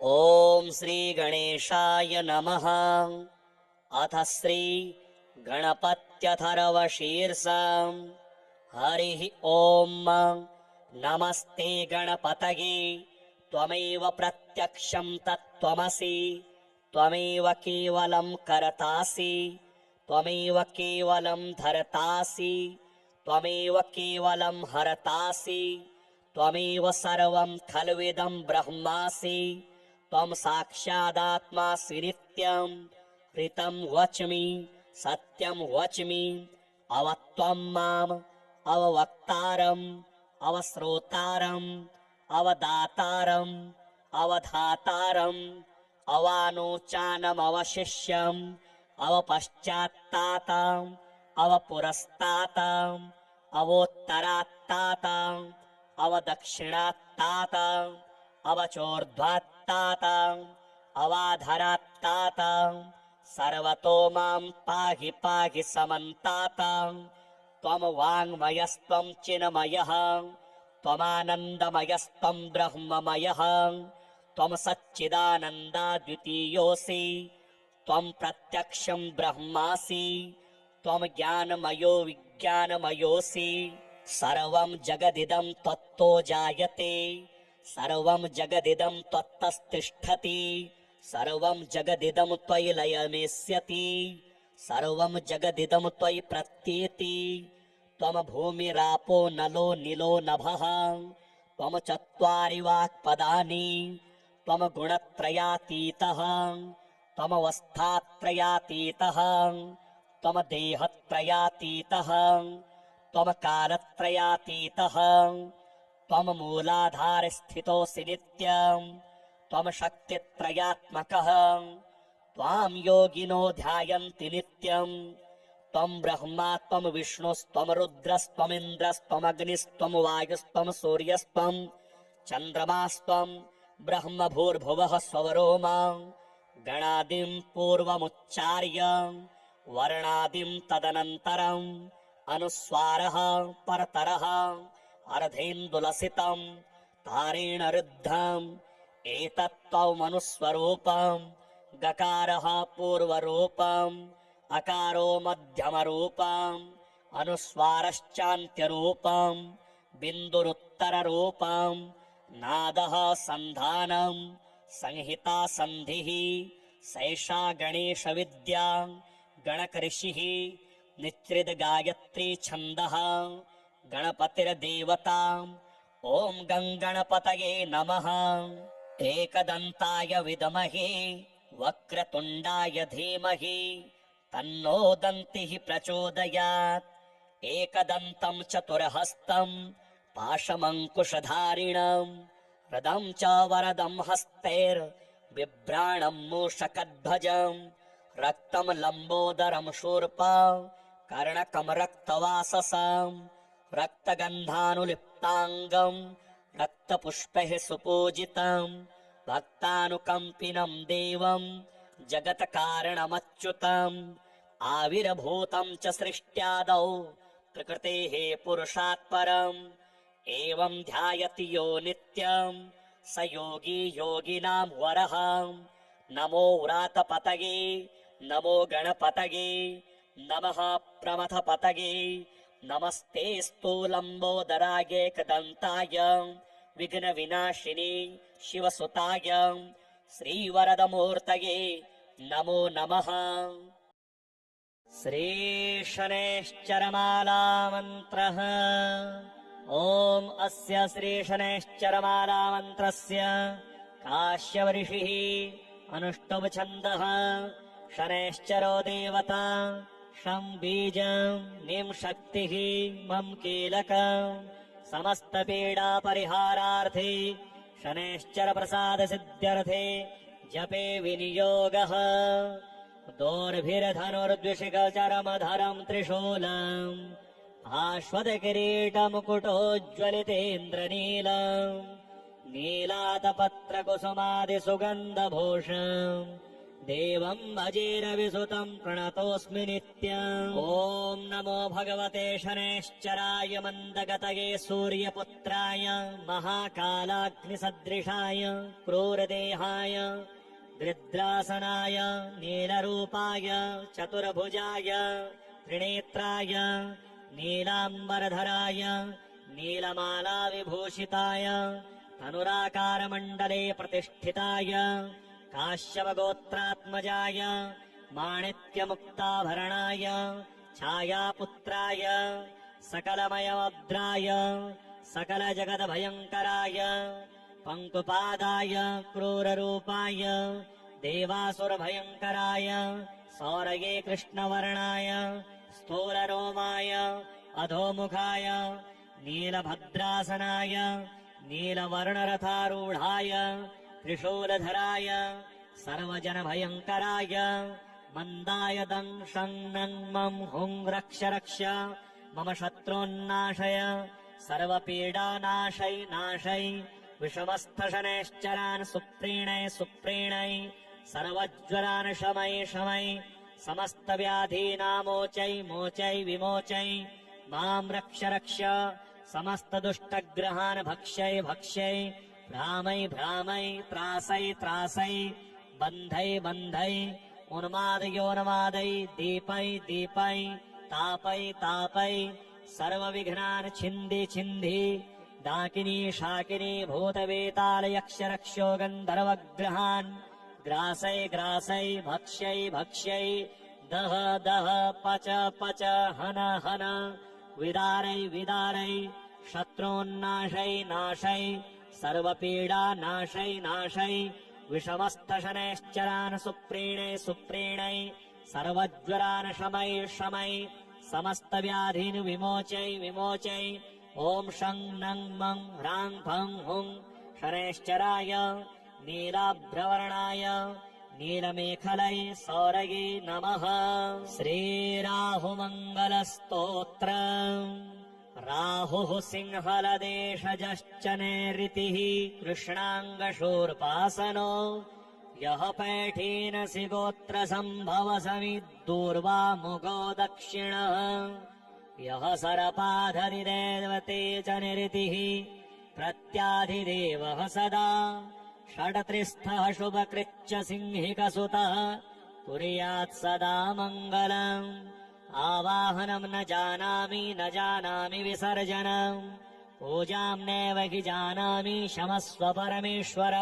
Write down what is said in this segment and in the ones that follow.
ॐ श्री गणेशाय नमः। अथ श्री गणपत्यथर्वशीर्षम्। हरिः ॐ। नमस्ते गणपतये त्वमेव प्रत्यक्षं तत्त्वमसि, त्वमेव केवलं कर्तासि, त्वमेव केवलं धर्तासि, त्वमेव केवलं हर्तासि, त्वमेव सर्वं खल्विदं ब्रह्मासि, त्वं साक्षादात्मासि नित्यं। ऋतं वच्मि सत्यं वच्मि, अवत्वं माम् अववक्तारम् अवश्रोतारम् अवदातारम् अवधातारम् अवानोचानमवशिष्यम् अवपश्चात्ताताम् अवपुरस्ताताम् अवोत्तरात्ताताम् अवदक्षिणात्ताताम् अवचोर्ध्वात्ताताम् अवाधरात्ताताम् सर्वतो मां पाहि पाहि समन्ताताम्। त्वं वाङ्मयस्त्वं चिन्मयः, त्वमानन्दमयस्त्वं ब्रह्ममयः, त्वं सच्चिदानन्दाद्वितीयोऽसि, त्वं प्रत्यक्षं ब्रह्मासि, त्वं ज्ञानमयो विज्ञानमयोऽसि। सर्वं जगदिदं त्वत्तो जायते, सर्वं जगदिदं त्वत्तस्तिष्ठति, सर्वं जगदिदं त्वयि लयमेष्यति, सर्वं जगदिदं त्वयि प्रत्येति। त्वं भूमिरापो नलो निलो नभः, त्वं चत्वारि वाक्पदानि, त्वं गुणत्रयातीतः, त्वमवस्थात्रयातीतः, त्वं देहत्रयातीतः, त्वं कालत्रयातीतः, त्वं मूलाधारस्थितोऽसि नित्यम्, त्वं शक्तित्रयात्मकः, त्वां योगिनो ध्यायन्ति नित्यम्। त्वं ब्रह्मा त्वं विष्णुस्त्वं रुद्रस्त्वमिन्द्रस्त्वमग्निस्त्वं वायुस्त्वं सूर्यस्त्वं चन्द्रमास्त्वं ब्रह्म भूर्भुवः स्वरो मां। गणादिं पूर्वमुच्चार्य वर्णादिं तदनन्तरम् अनुस्वारः परतरः अर्धेन्दुलसितं तारेण रुद्धम्। एतत्त्वमनुस्वरूपम् गकारः पूर्वरूपम्, अकारो मध्यमरूपम्, अनुस्वारश्चान्त्यरूपम्, बिन्दुरुत्तररूपम्, नादः सन्धानम्, संहिता सन्धिः। सैषा गणेशविद्या गणकऋषिः, निच्रिद्गायत्री छन्दः, गणपतिर्देवता। ॐ गङ्गणपतये नमः। एकदन्ताय विद्महे वक्रतुण्डाय धीमहि, तन्नो दन्तिः प्रचोदयात्। एकदन्तं चतुर्हस्तं पाशमङ्कुशधारिणं, रदं च वरदं हस्तैर्बिभ्राणं मूषकध्वजं, रक्तं लम्बोदरं शूर्पा कर्णकं रक्तवाससं, रक्तगन्धानुलिप्ताङ्गं रक्तपुष्पैः सुपूजितं, भक्तानुकम्पिनं देवं जगत्कारणमच्युतम्। आविर्भूतं च सृष्ट्यादौ प्रकृतेः पुरुषात् परम्, एवं ध्यायति यो नित्यं स योगी योगिनां वरः। नमो व्रातपतये नमो गणपतये नमः प्रमथपतये, नमस्ते स्थूलम्बोदराय एकदन्ताय विघ्नविनाशिनी शिवसुताय श्रीवरदमूर्तये नमो नमः। श्रीशनैश्चरमालामन्त्रः। ॐ अस्य श्रीशनैश्चरमालामन्त्रस्य काश्यपऋषिः अनुष्टुप् छन्दः। शनैश्चरो देवता, शं बीजं निं शक्तिः मम कीलकम्, समस्तपीडापरिहारार्थे शनैश्चरप्रसादसिद्ध्यर्थे जपे विनियोगः। दोर्भिर्धनुर्द्विषिकचरमधरं त्रिशूलम्, आश्वतकिरीटमुकुटोज्ज्वलितेन्द्रनीलम्, नीलातपत्रकुसुमादिसुगन्धभूषम्, देवम् भजेरविसुतम् प्रणतोऽस्मि नित्यम्। ॐ नमो भगवते शनैश्चराय मन्दगतये सूर्यपुत्राय महाकालाग्निसदृशाय क्रूरदेहाय गृध्रासनाय नीलरूपाय चतुर्भुजाय त्रिनेत्राय नीलाम्बरधराय नीलमालाविभूषिताय तनुराकारमण्डले प्रतिष्ठिताय काश्यपगोत्रात्मजाय माणिक्यमुक्ताभरणाय छायापुत्राय सकलमयवद्राय सकलजगद्भयङ्कराय पङ्कुपादाय क्रूररूपाय देवासुरभयङ्कराय सौरये कृष्णवर्णाय स्थूलरोमाय अधोमुखाय नीलभद्रासनाय नीलवर्णरथारूढाय त्रिशूलधराय सर्वजनभयङ्कराय मन्दाय दंशं हुं रक्ष रक्ष मम शत्रून्नाशय सर्वपीडानाशै नाशै विषमस्थशनैश्चरान् सुप्रीणै सर्वज्वरान् शमै समस्तव्याधीनामोचै मोचै विमोचै माम् रक्ष रक्ष समस्तदुष्टग्रहान् भक्ष्यै भ्रामै त्रासै बन्धै उन्मादयोन्मादै दीपै तापै सर्वविघ्नान् छिन्धि डाकिनी शाकिनी भूतवेतालयक्षरक्षो गन्धर्वग्रहान् ग्रासै भक्ष्यै दह पच हन विदारै शत्रून्नाशै सर्वपीडानाशै विषमस्थशनैश्चरान् सुप्रीणै सर्वज्वरान् शमै समस्तव्याधीन् विमोचै ॐ शं नं मं ह्रां फं हुं शनैश्चराय नीलाभ्रवर्णाय नीलमेखलै सौरये नमः। श्रीराहुमङ्गलस्तोत्र। राहुः सिंहलदेशजश्च नैऋतिः कृष्णाङ्गशूर्पासनो यः पैठीनसि गोत्रसम्भवसमिद्दूर्वामुगो दक्षिणः यः सरपाधरिदेवते च निरतिः प्रत्याधिदेवः सदा षड्त्रिस्थः शुभकृच्च सिंहिकसुतः कुर्यात् सदा मङ्गलम्। आवाहनम् न जानामि विसर्जनम् पूजाम् नैव हि जानामि क्षमस्व परमेश्वर।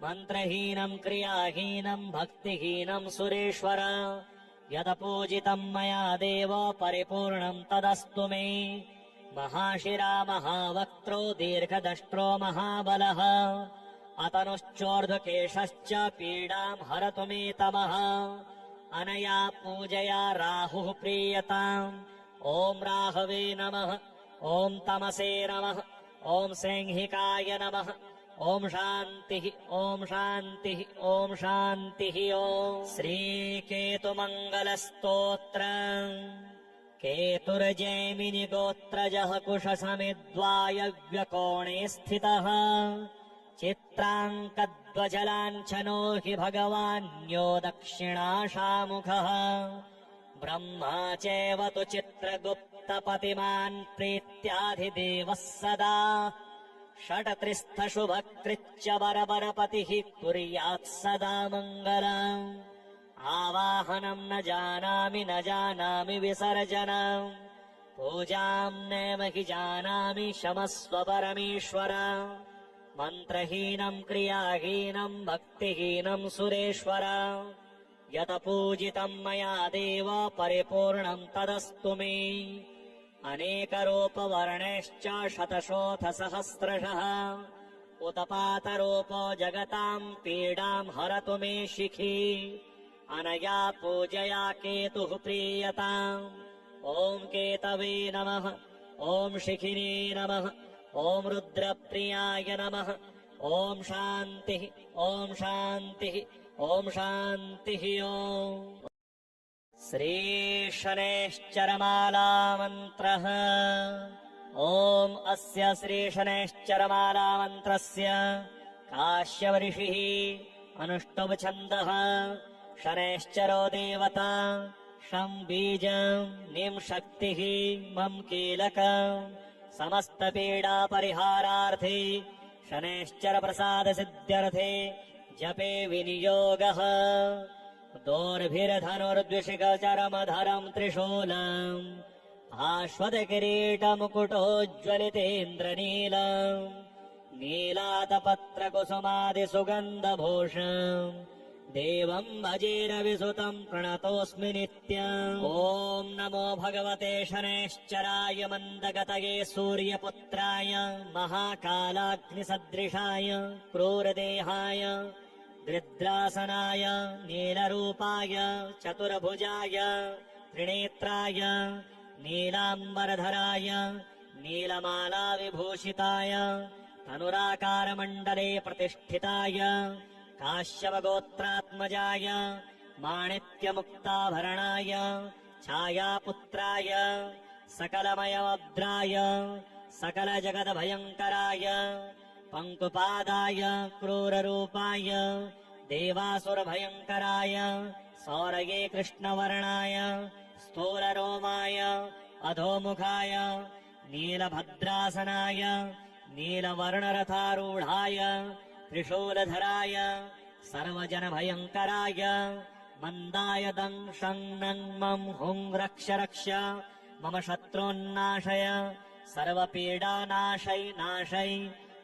मन्त्रहीनम् क्रियाहीनम् भक्तिहीनम् सुरेश्वर यदपूजितम् मया देव परिपूर्णम् तदस्तु मे। महाशिरा महावक्त्रो दीर्घदष्ट्रो महाबलः अतनुश्चोर्ध्वकेशश्च पीडाम् हरतु मे तमः। अनया पूजया राहुः प्रीयताम्। ॐ राहवे नमः। ॐ तमसे नमः। ॐ सैंहिकाय नमः। ॐ शान्तिः ॐ श्रीकेतुमङ्गलस्तोत्र। केतुर्जैमिनि गोत्रजः कुशसमिद्वायव्यकोणे स्थितः चित्राङ्कध्वजलाञ्छनो हि भगवान्यो दक्षिणाशामुखः। ब्रह्मा चैव तु चित्रगुप्तपतिमान् प्रीत्याधिदेवः सदा षट्त्रिस्थशुभकृच्च बरबरपतिः कुर्यात् सदा मङ्गलम्। आवाहनम् न जानामि विसर्जनम् पूजाम् नैव हि जानामि क्षमस्व परमेश्वर। मन्त्रहीनम् क्रियाहीनम् भक्तिहीनम् सुरेश्वर यतपूजितम् मया देव परिपूर्णम् तदस्तु मे। अनेकरूपवर्णैश्च शतशोऽथ सहस्रशः उत्पातरूपो जगताम् पीडाम् हरतु मे शिखी। अनया पूजया केतुः प्रीयताम्। ॐ केतवे नमः। ॐ शिखिने नमः। ॐ रुद्रप्रियाय नमः। ॐ शान्तिः ॐ शान्तिः ॐ। श्रीशनैश्चरमालामन्त्रः। ॐ अस्य श्रीशनैश्चरमालामन्त्रस्य काश्यपऋषिः अनुष्टुभ छन्दः शनैश्चरो देवता शं बीजं निं शक्तिः मम कीलकम् समस्तपीडा परिहारार्थे शनैश्चर प्रसाद सिद्ध्यर्थे जपे विनियोगः दोर्भिर्धनुर्द्विषिकचरमधरम् त्रिशूलम् आश्वतकिरीटमुकुटोज्ज्वलितेन्द्रनीलम् नीलातपत्रकुसुमादिसुगन्धभूषम् देवम् भजेरविसुतम् प्रणतोऽस्मि नित्यम् ॐ नमो भगवते शनैश्चराय मन्दगतये सूर्यपुत्राय महाकालाग्निसदृशाय क्रूरदेहाय दृद्रासनाय नीलरूपाय चतुर्भुजाय त्रिनेत्राय नीलाम्बरधराय नीलमालाविभूषिताय तनुराकारमण्डले प्रतिष्ठिताय काश्यपगोत्रात्मजाय माणिक्यमुक्ताभरणाय छायापुत्राय सकलमयमद्राय सकलजगद्भयङ्कराय पङ्कुपादाय क्रूररूपाय देवासुरभयङ्कराय सौरये कृष्णवर्णाय स्थूलरोमाय अधोमुखाय नीलभद्रासनाय नीलवर्णरथारूढाय त्रिशूलधराय सर्वजनभयङ्कराय मन्दाय दंशं नं मं हुं रक्ष रक्ष मम शत्रून्नाशय सर्वपीडानाशै नाशै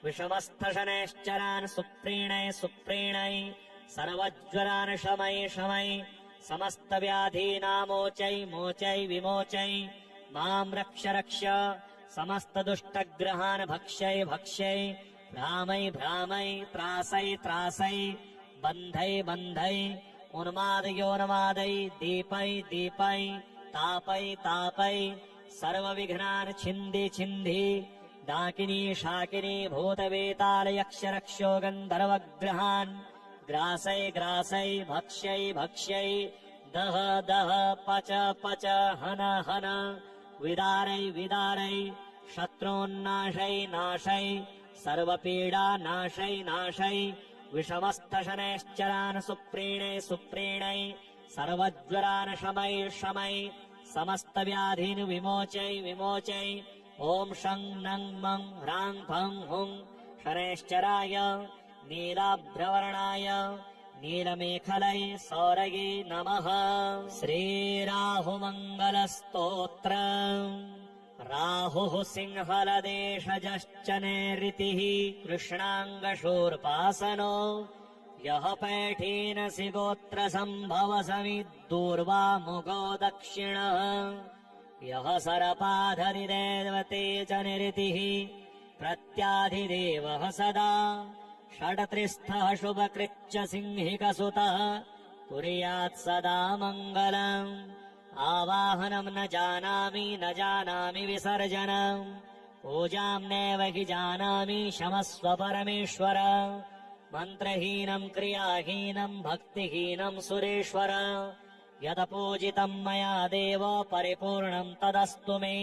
विषमस्थशनैश्चरान् सुप्रीणै सुप्रीणै सर्वज्वरान् शमै शमै समस्तव्याधीनामोचै मोचै विमोचै मां रक्ष रक्ष समस्तदुष्टग्रहान् भक्ष्यै भक्ष्यै भ्रामै भ्रामै त्रासै त्रासै बन्धै बन्धै उन्मादयोन्मादै दीपै दीपै तापै तापै सर्वविघ्नान् छिन्धि छिन्धि डाकिनी शाकिनी भूतवेतालयक्षरक्षो गन्धर्वग्रहान् ग्रासै ग्रासै भक्ष्यै भक्ष्यै दह दह पच पच हन हन विदारै विदारै शत्रून्नाशै नाशै सर्वपीडा नाशै नाशै विषमस्थशनैश्चरान् सुप्रीणै सुप्रीणै सर्वज्वरान् शमै शमै समस्तव्याधीन् विमोचै विमोचै ॐ शं नं मं ह्रां फं हुं शनैश्चराय नीलाभ्रवर्णाय नीलमेखलै सौरये नमः। श्रीराहुमङ्गलस्तोत्र राहुः सिंहलदेशजश्च नैऋतिः कृष्णाङ्गशूर्पासनो यः पैठीनसि गोत्रसम्भवसमिद्दूर्वामुखो दक्षिणः यः सरपाधरिदेवते च निरतिः प्रत्याधिदेवः सदा षड्त्रिस्थः शुभकृच्च सिंहिकसुतः कुर्यात् सदा मङ्गलम् आवाहनम् न जानामि विसर्जनम् पूजाम् नैव हि जानामि क्षमस्व परमेश्वर मन्त्रहीनम् क्रियाहीनम् भक्तिहीनम् सुरेश्वर यदपूजितम् मया देव परिपूर्णम् तदस्तु मे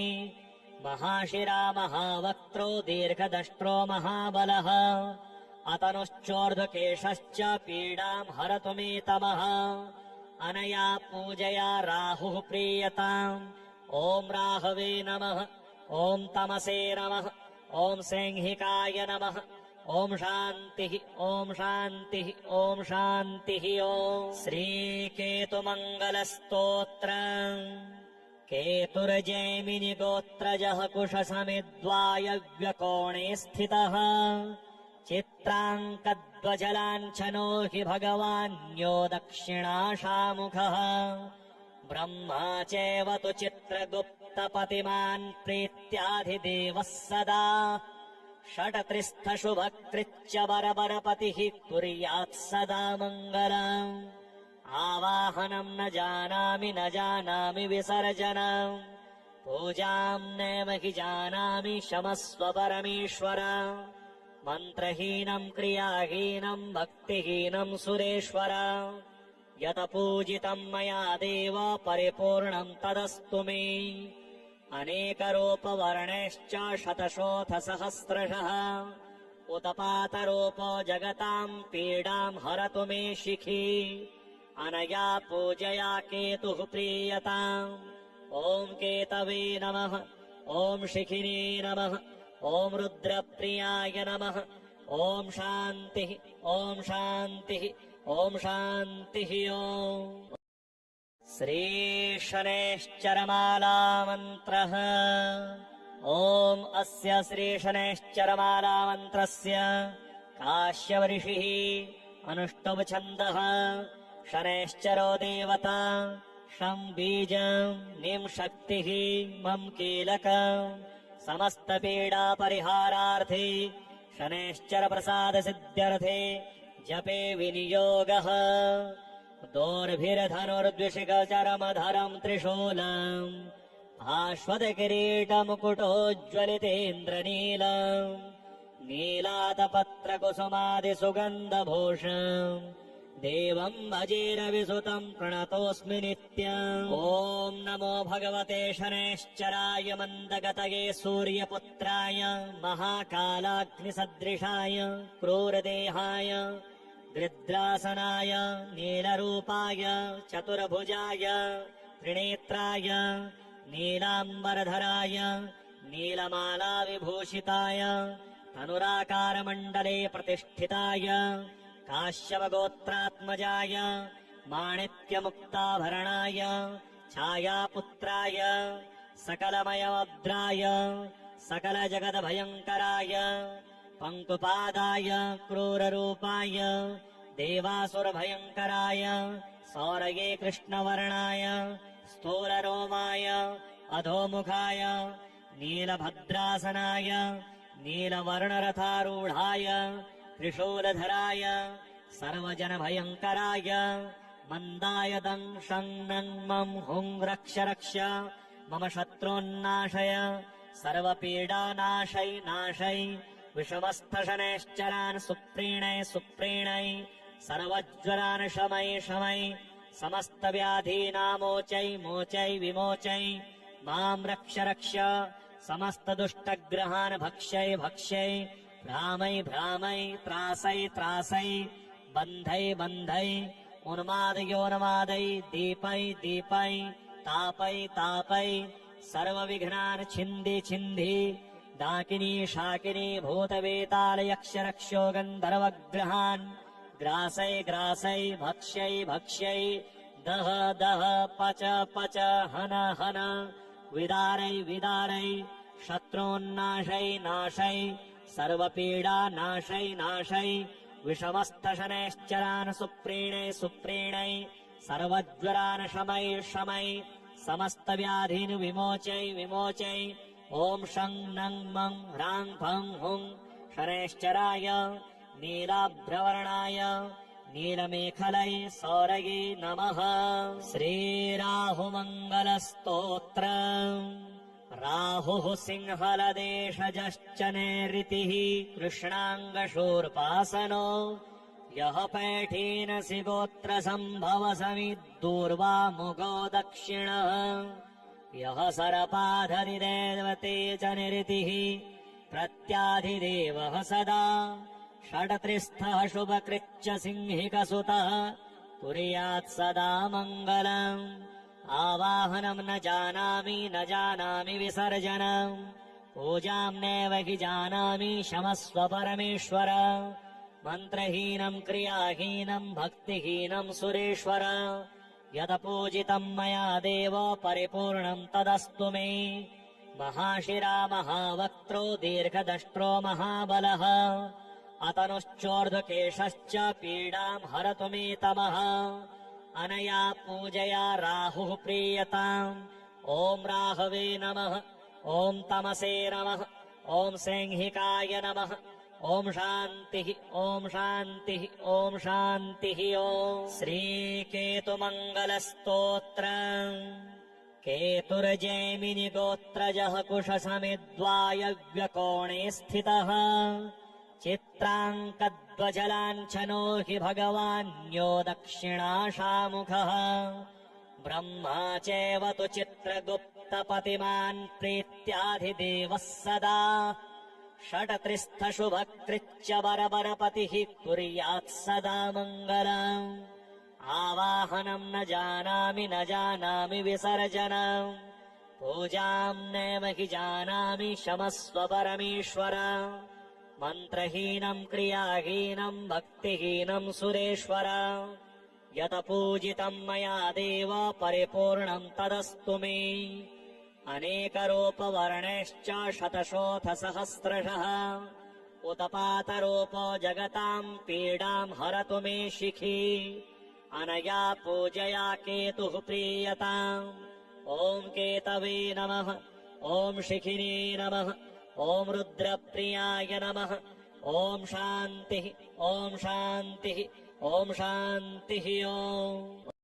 महाशिरा महावक्त्रो दीर्घदष्ट्रो महाबलः अतनुश्चोर्ध्वकेशश्च पीडाम् हरतु मे तमः अनया पूजया राहुः प्रीयताम् ॐ राहवे नमः ॐ तमसे नमः ॐ सिंहिकाय नमः ॐ शान्तिः ॐ शान्तिः ॐ शान्तिः ॐ श्रीकेतुमङ्गलस्तोत्र केतुर्जैमिनि गोत्रजः कुशसमिद्वायव्यकोणे स्थितः चित्राङ्कध्वजलाञ्छनो हि भगवान्यो दक्षिणाशामुखः ब्रह्मा चैव तु चित्रगुप्तपतिमान् प्रीत्याधिदेवः सदा षट्त्रिस्थशुभकृच्च बरबरपतिः कुर्यात् सदा मङ्गलम् आवाहनम् न जानामि विसर्जनम् पूजाम् नैव हि जानामि क्षमस्व परमेश्वर मन्त्रहीनम् क्रियाहीनम् भक्तिहीनम् सुरेश्वर यत पूजितम् मया देव परिपूर्णम् तदस्तु मे अनेकरूपवर्णैश्च शतशोऽथ सहस्रशः उत्पातरूपो जगताम् पीडाम् हरतु मे शिखी अनया पूजया केतुः प्रीयताम् ॐ केतवे नमः ॐ शिखिने नमः ॐ रुद्रप्रियाय नमः ॐ शान्तिः ॐ शान्तिः ॐ शान्तिः ॐ श्रीशनैश्चरमालामन्त्रः ॐ अस्य श्रीशनैश्चरमालामन्त्रस्य काश्यपऋषिः अनुष्टुप् छन्दः शनैश्चरो देवता शं बीजं निं शक्तिः मम कीलकम् समस्तपीडापरिहारार्थे शनैश्चरप्रसादसिद्ध्यर्थे जपे विनियोगः दोर्भिर्धनुर्द्विषिकचरमधरम् त्रिशूलम् भास्वतकिरीटमुकुटोज्ज्वलितेन्द्रनीलम् नीलातपत्रकुसुमादिसुगन्धभूषम् देवम् भजेरविसुतम् प्रणतोऽस्मि नित्यम् ॐ नमो भगवते शनैश्चराय मन्दगतये सूर्यपुत्राय महाकालाग्निसदृशाय क्रूरदेहाय गृध्रासनाय नीलरूपाय चतुर्भुजाय त्रिनेत्राय नीलाम्बरधराय नीलमालाविभूषिताय तनुराकारमण्डले प्रतिष्ठिताय काश्यपगोत्रात्मजाय माणिक्यमुक्ताभरणाय छायापुत्राय सकलमयवद्राय सकलजगद्भयङ्कराय पङ्कुपादाय क्रूररूपाय देवासुरभयङ्कराय सौरये कृष्णवर्णाय स्थूलरोमाय अधोमुखाय नीलभद्रासनाय नीलवर्णरथारूढाय त्रिशूलधराय सर्वजनभयङ्कराय मन्दाय दंशं नं मं हुं रक्ष रक्ष मम शत्रून्नाशय सर्वपीडानाशै नाशै विषमस्थशनैश्चरान् सुप्रीणै सुप्रीणै सर्वज्वरान् शमै शमै समस्तव्याधीनामोचै मोचै विमोचै मां रक्ष रक्ष समस्तदुष्टग्रहान् भक्ष्यै भक्ष्यै भ्रामै भ्रामै त्रासै त्रासै बन्धै बन्धै उन्मादयोन्मादै दीपै दीपै तापै तापै सर्वविघ्नान् छिन्धि छिन्धि डाकिनी शाकिनी भूतवेतालयक्षरक्षो गन्धर्वग्रहान् ग्रासै ग्रासै भक्ष्यै भक्ष्यै दह दह पच पच हन हन विदारै विदारै शत्रून्नाशै नाशै सर्वपीडा नाशै नाशै विषमस्थशनैश्चरान् सुप्रीणै सुप्रीणै सर्वज्वरान् शमै शमै समस्तव्याधीन् विमोचै विमोचै ॐ शं नं मं ह्रां फं हुं शनैश्चराय नीलाभ्रवर्णाय नीलमेखलै सौरये नमः। श्रीराहुमङ्गलस्तोत्रम् राहुः सिंहलदेशजश्च नैऋतिः कृष्णाङ्गशूर्पासनो यः पैठीनसि गोत्रसम्भवसमिद्दूर्वामुगो दक्षिणः यः सरपाधरिदेवते च निरतिः प्रत्याधिदेवः सदा षड्त्रिस्थः शुभकृच्च सिंहिकसुतः कुर्यात् सदा मङ्गलम् आवाहनम् न जानामि विसर्जनम् पूजाम् नैव हि जानामि क्षमस्व परमेश्वर मन्त्रहीनम् क्रियाहीनम् भक्तिहीनम् सुरेश्वर यदपूजितम् मया देव परिपूर्णम् तदस्तु मे महाशिरा महावक्त्रो दीर्घदष्ट्रो महाबलः अतनुश्चोर्ध्वकेशश्च पीडाम् हरतु मे तमः अनया पूजया राहुः प्रीयताम् ॐ राहवे नमः ॐ तमसे नमः ॐ सैंहिकाय नमः ॐ शान्तिः ॐ शान्तिः ॐ शान्तिः ॐ श्रीकेतुमङ्गलस्तोत्रम् केतुर्जैमिनि गोत्रजः कुशसमिद्वायव्यकोणे स्थितः चित्राङ्कध्वजलाञ्छनो हि भगवान्यो दक्षिणाशामुखः ब्रह्मा चैव तु चित्रगुप्तपतिमान् प्रीत्याधिदेवः सदा षट्त्रिस्थशुभकृच्च वरवरपतिः कुर्यात् सदा मङ्गलम् आवाहनम् न जानामि विसर्जनम् पूजाम् नैव हि जानामि क्षमस्व परमेश्वर मन्त्रहीनम् क्रियाहीनम् भक्तिहीनम् सुरेश्वर यत पूजितम् मया देव परिपूर्णम् तदस्तु मे अनेकरूपवर्णैश्च शतशोऽथ सहस्रशः उत्पातरूपो जगताम् पीडाम् हरतु मे शिखी अनया पूजया केतुः प्रीयताम् ॐ केतवे नमः ॐ शिखिने नमः ॐ रुद्रप्रियाय नमः ॐ शान्तिः ॐ शान्तिः ॐ शान्तिः ॐ